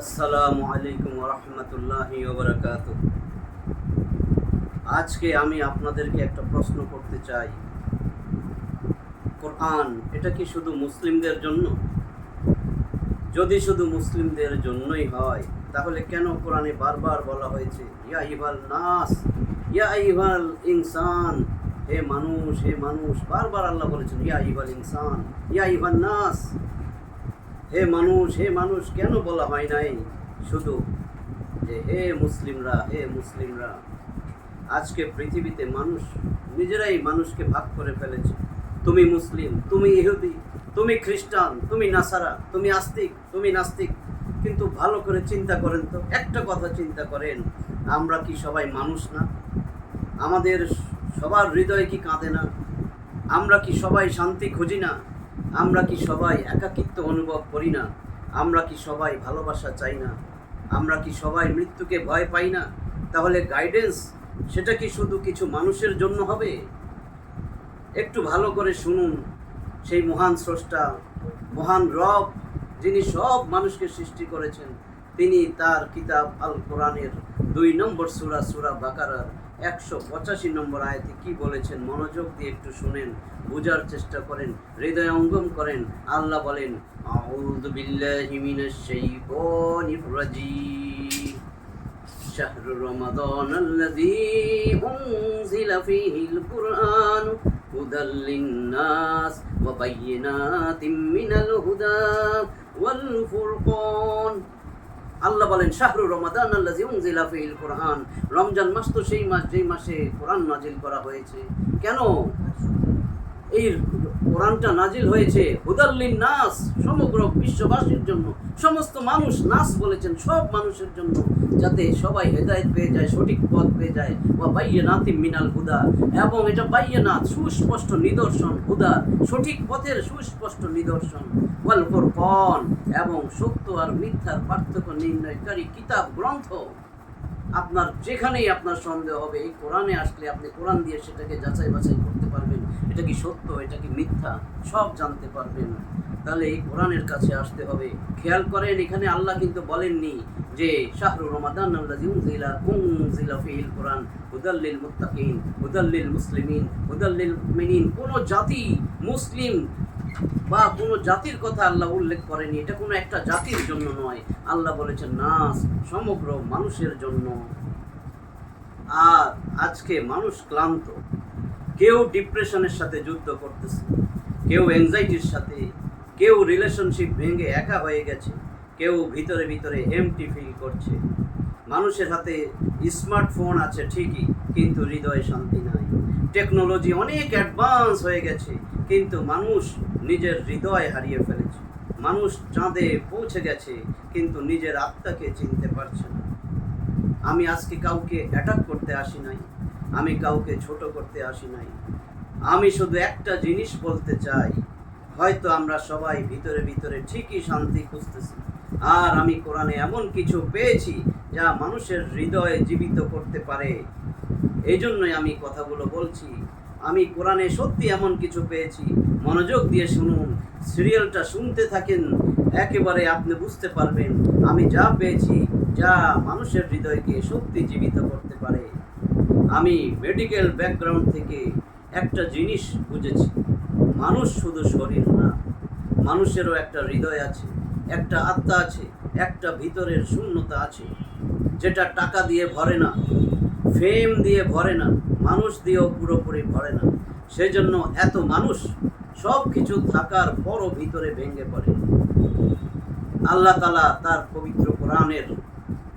আসসালামু আলাইকুম ওয়া রাহমাতুল্লাহি ওয়া বারাকাতুহু। আজকে আমি আপনাদেরকে একটা প্রশ্ন করতে চাই। কোরআন এটা কি শুধু মুসলিমদের জন্য? যদি শুধু মুসলিমদের জন্যই হয় তাহলে কেন কোরআনে বারবার বলা হয়েছে ইয়া আইয়ুহান নাস, ইয়া আইয়ুহাল ইনসান, হে মানুষ, হে মানুষ। বারবার আল্লাহ বলেছেন ইয়া আইয়ুহাল ইনসান, ইয়া আইয়ুহান নাস, হে মানুষ, হে মানুষ। কেন বলা হয় নাই শুধু যে হে মুসলিমরা, হে মুসলিমরা? আজকে পৃথিবীতে মানুষ নিজেরাই মানুষকে ভাগ করে ফেলেছে। তুমি মুসলিম, তুমি ইহুদি, তুমি খ্রিস্টান, তুমি নাসারা, তুমি আস্তিক, তুমি নাস্তিক। কিন্তু ভালো করে চিন্তা করেন তো, একটা কথা চিন্তা করেন, আমরা কি সবাই মানুষ না? আমাদের সবার হৃদয়ে কি কাঁদে না? আমরা কি সবাই শান্তি খুঁজি না? আমরা কি সবাই একাকিত্ব অনুভব করি না? আমরা কি সবাই ভালোবাসা চাই না? আমরা কি সবাই মৃত্যুকে ভয় পাই না? তাহলে গাইডেন্স সেটা কি শুধু কিছু মানুষের জন্য হবে? একটু ভালো করে শুনুন। সেই মহান স্রষ্টা, মহান রব, যিনি সব মানুষকে সৃষ্টি করেছেন, তিনি তার কিতাব আল কোরআনের 2 নম্বর সূরা, সূরা বাকারার 185 নম্বর আয়াতে কি বলেছেন মনোযোগ দিয়ে একটু শুনেন, বোঝার চেষ্টা করেন, হৃদয়ঙ্গম করেন। আল্লাহ বলেন, আউযু বিল্লাহি মিনাশ শাইতানির রাজীম, শাহরু রমাদানাল্লাযী উনজিলা ফীহিল কুরআন হুদাল লিন্নাস ওয়া বায়্যিনাতিম মিনাল হুদা ওয়াল ফুরকান। আল্লাহ বলেন শাহরু রমাদান আল্লাযী উনজিলা ফীহিল কুরআন, রমজান মাস তো সেই মাস যেই মাসে কোরআন নাজিল করা হয়েছে। কেন এই কোরআনটা নাজিল হয়েছে? হুদাল লিন্নাস, সমগ্র বিশ্ববাসীর জন্য, সমস্ত মানুষ। নাস বলেছেন সব মানুষের জন্য, যাতে সবাই হেদায়েত পেয়ে যায়, সঠিক পথ পেয়ে যায়। ওয়া বায়্যিনাতিম মিনাল হুদা, এবং এটা বায়্যিনাত, সুস্পষ্ট নিদর্শন, হুদা সঠিক পথের সুস্পষ্ট নিদর্শন, ওয়াল ফুরকান, এবং সত্য আর মিথ্যার পার্থক্য নির্ণয়কারী কিতাব, গ্রন্থ। আপনার যেখানেই আপনার সন্দেহ হবে, এই কোরআনে আসলে আপনি কোরআন দিয়ে সেটাকে যাচাই বাছাই করতে পারবেন, এটা কি সত্য, এটা কি মিথ্যা, সব জানতে পারবেন। তাহলে এই কোরআনের কাছে আসতে হবে। খেয়াল করেন, এখানে আল্লাহ কিন্তু বলেননি যে শাহরু রমাদান আল্লাযী উনজিলা ফীহিল কুরআন হুদাল লিল মুত্তাকিন, হুদাল লিল মুসলিমিন, হুদাল লিল মুমিনিন। কোন জাতি, মুসলিম বা কোনো জাতির কথা আল্লাহ উল্লেখ করেনি। এটা কোনো একটা জাতির জন্য নয়, আল্লাহ বলেছেন নাস, সমগ্র মানুষের জন্য। আর আজকে মানুষ ক্লান্ত, কেউ ডিপ্রেশনের সাথে যুদ্ধ করতেছে, কেউ অ্যাংজাইটির সাথে, কেউ রিলেশনশিপ ভেঙে একা হয়ে গেছে, কেউ ভিতরে ভিতরে এমটি ফিল করছে। মানুষের হাতে স্মার্টফোন আছে ঠিকই, কিন্তু হৃদয়ে শান্তি নাই। টেকনোলজি অনেক অ্যাডভান্স হয়ে গেছে, কিন্তু মানুষ নিজের হৃদয় হারিয়ে ফেলেছে। মানুষ চাঁদে পৌঁছে গেছে, কিন্তু নিজের আত্মাকে চিনতে পারছে না। আমি আজকে কাউকে অ্যাটাক করতে আসি নাই, আমি কাউকে ছোট করতে আসি নাই। আমি শুধু একটা জিনিস বলতে চাই, হয়তো আমরা সবাই ভিতরে ভিতরে ঠিকই শান্তি খুঁজতেছি, আর আমি কোরআনে এমন কিছু পেয়েছি যা মানুষের হৃদয়ে জীবিত করতে পারে। এই জন্যই আমি কথাগুলো বলছি। আমি কোরআনে সত্যি এমন কিছু পেয়েছি, মনোযোগ দিয়ে শুনুন, সিরিয়ালটা শুনতে থাকেন, একেবারে আপনি বুঝতে পারবেন আমি যা পেয়েছি, যা মানুষের হৃদয়কে সত্যি জীবিত করতে পারে। আমি মেডিকেল ব্যাকগ্রাউন্ড থেকে একটা জিনিস বুঝেছি, মানুষ শুধু শরীর না, মানুষেরও একটা হৃদয় আছে, একটা আত্মা আছে, একটা ভিতরের শূন্যতা আছে, যেটা টাকা দিয়ে ভরে না, ফেম দিয়ে ভরে না, মানুষ দিয়েও পুরোপুরি ভরে না। সেজন্য এত মানুষ সব কিছু থাকার পরও ভিতরে ভেঙে পড়ে। আল্লাহ তাআলা তার পবিত্র কোরআনের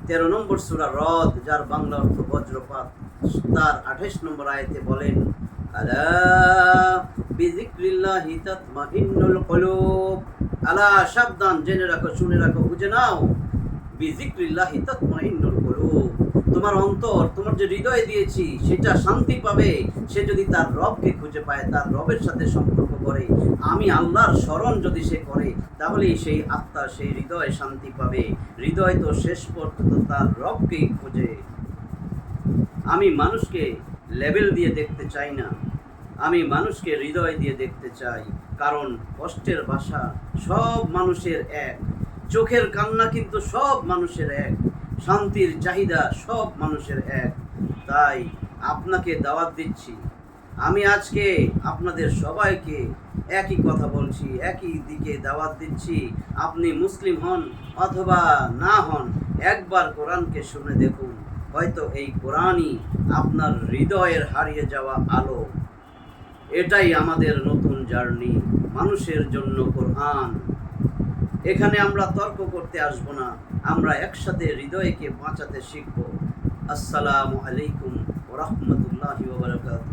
13 নম্বর সূরা রদ, যার বাংলা অর্থ বজ্রপাত, তার 28 নম্বর আয়াতে বলেন, আলা বিযিকরিল্লাহি তাতমাইন্নুল কুলুব। আলা, সাবধান, জেনে রাখো, শুনে রাখো, বুঝে নাও। বিযিকরিল্লাহি তাতমাইন্নুল কুলুব, তোমার অন্তর, তোমার যে হৃদয় দিয়েছি সেটা শান্তি পাবে সে যদি তার রবকে খুঁজে পায়, তার রবের সাথে সম্পর্ক করে। আমি আল্লাহর স্মরণ যদি সে করে, তাহলেই সেই আত্মা, সেই হৃদয় শান্তি পাবে। হৃদয় তো শেষ পর্যন্ত তার রবকেই খোঁজে। আমি মানুষকে লেবেল দিয়ে দেখতে চাই না, আমি মানুষকে হৃদয় দিয়ে দেখতে চাই। কারণ কষ্টের ভাষা সব মানুষের এক, চোখের কান্না কিন্তু সব মানুষের এক, শান্তির চাহিদা সব মানুষের এক। তাই আপনাকে দাওয়াত দিচ্ছি, আমি আজকে আপনাদের সবাইকে একই কথা বলছি, একই দিকে দাওয়াত দিচ্ছি। আপনি মুসলিম হন অথবা না হন, একবার কোরআনকে শুনে দেখুন, হয়তো এই কোরআনই আপনার হৃদয়ের হারিয়ে যাওয়া আলো। এটাই আমাদের নতুন জার্নি, মানুষের জন্য কোরআন। এখানে আমরা তর্ক করতে আসব না, আমরা একসাথে হৃদয়কে বাঁচাতে শিখব। আসসালামু আলাইকুম ওয়া রাহমাতুল্লাহি ওয়া বারাকাতুহু।